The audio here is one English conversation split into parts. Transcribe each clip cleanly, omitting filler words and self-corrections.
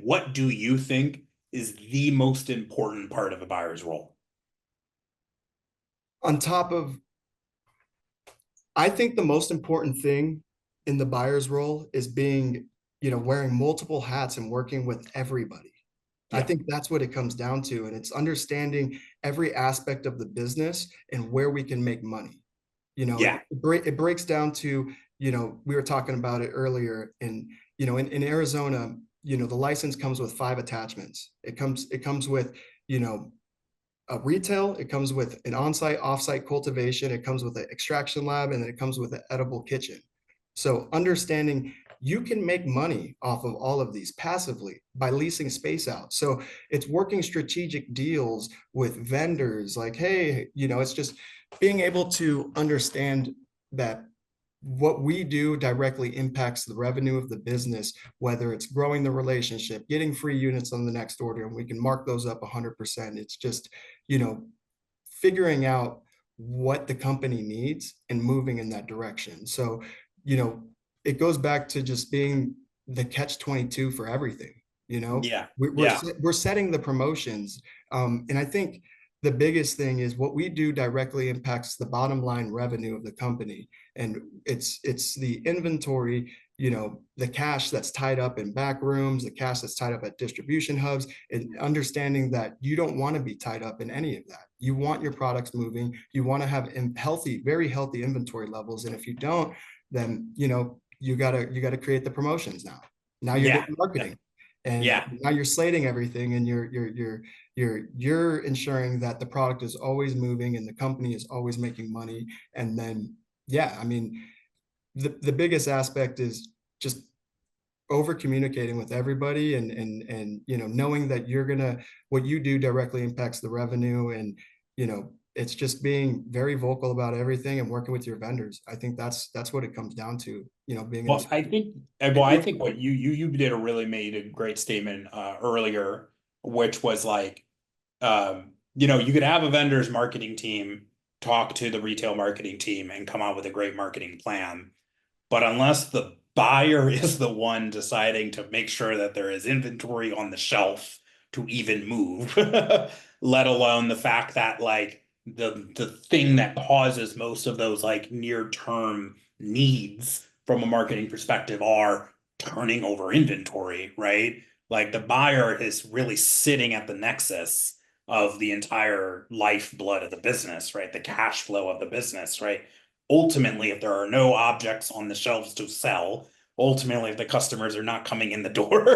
what do you think is the most important part of a buyer's role? On top of, I think the most important thing in the buyer's role is being, wearing multiple hats and working with everybody. I Yeah. think that's what it comes down to. And it's understanding every aspect of the business and where we can make money. Yeah. It breaks down to, we were talking about it earlier, and, in Arizona, the license comes with 5 attachments. It comes with, you know, a retail, it comes with an on-site, off-site cultivation, it comes with an extraction lab, and then it comes with an edible kitchen. So understanding you can make money off of all of these passively by leasing space out. So it's working strategic deals with vendors like, hey, it's just being able to understand that what we do directly impacts the revenue of the business, whether it's growing the relationship, getting free units on the next order, and we can mark those up 100%. It's just, you know, figuring out what the company needs and moving in that direction. So, you know, it goes back to just being the catch 22 for everything. Yeah. We're Yeah. we're setting the promotions, and I think the biggest thing is what we do directly impacts the bottom line revenue of the company, and it's the inventory, the cash that's tied up in back rooms, the cash that's tied up at distribution hubs, and understanding that you don't want to be tied up in any of that. You want your products moving, you want to have healthy, very healthy inventory levels, and if you don't, then you gotta create the promotions now you're Yeah. doing marketing, and Yeah. now you're slating everything, and you're ensuring that the product is always moving and the company is always making money. And then, yeah, I mean, the biggest aspect is just over communicating with everybody, and knowing that what you do directly impacts the revenue, and it's just being very vocal about everything and working with your vendors. I think that's what it comes down to, being in Well, this. I think what you did a really made a great statement earlier, which was like, you could have a vendor's marketing team talk to the retail marketing team and come out with a great marketing plan. But unless the buyer is the one deciding to make sure that there is inventory on the shelf to even move, let alone the fact that like the thing that causes most of those like near term needs from a marketing perspective are turning over inventory, right? Like the buyer is really sitting at the nexus of the entire lifeblood of the business, right? The cash flow of the business, right? Ultimately, if there are no objects on the shelves to sell, ultimately, if the customers are not coming in the door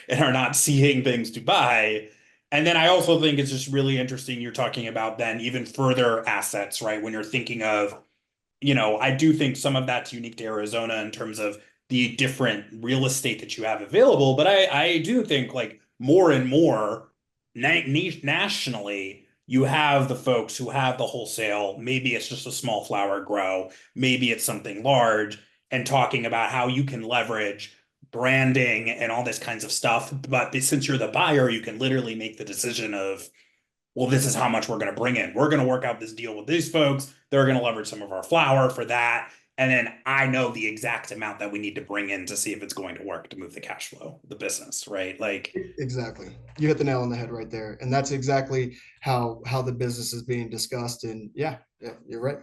and are not seeing things to buy. And then I also think it's just really interesting you're talking about then even further assets, right? When you're thinking of, I do think some of that's unique to Arizona in terms of the different real estate that you have available. But I do think like more and more nationally, you have the folks who have the wholesale. Maybe it's just a small flower grow, maybe it's something large, and talking about how you can leverage branding and all this kinds of stuff. But since you're the buyer, you can literally make the decision of, well, this is how much we're going to bring in. We're going to work out this deal with these folks. They're going to leverage some of our flour for that. And then I know the exact amount that we need to bring in to see if it's going to work to move the cash flow, the business, right? Like, Exactly. You hit the nail on the head right there. And that's exactly how the business is being discussed. And yeah, you're right.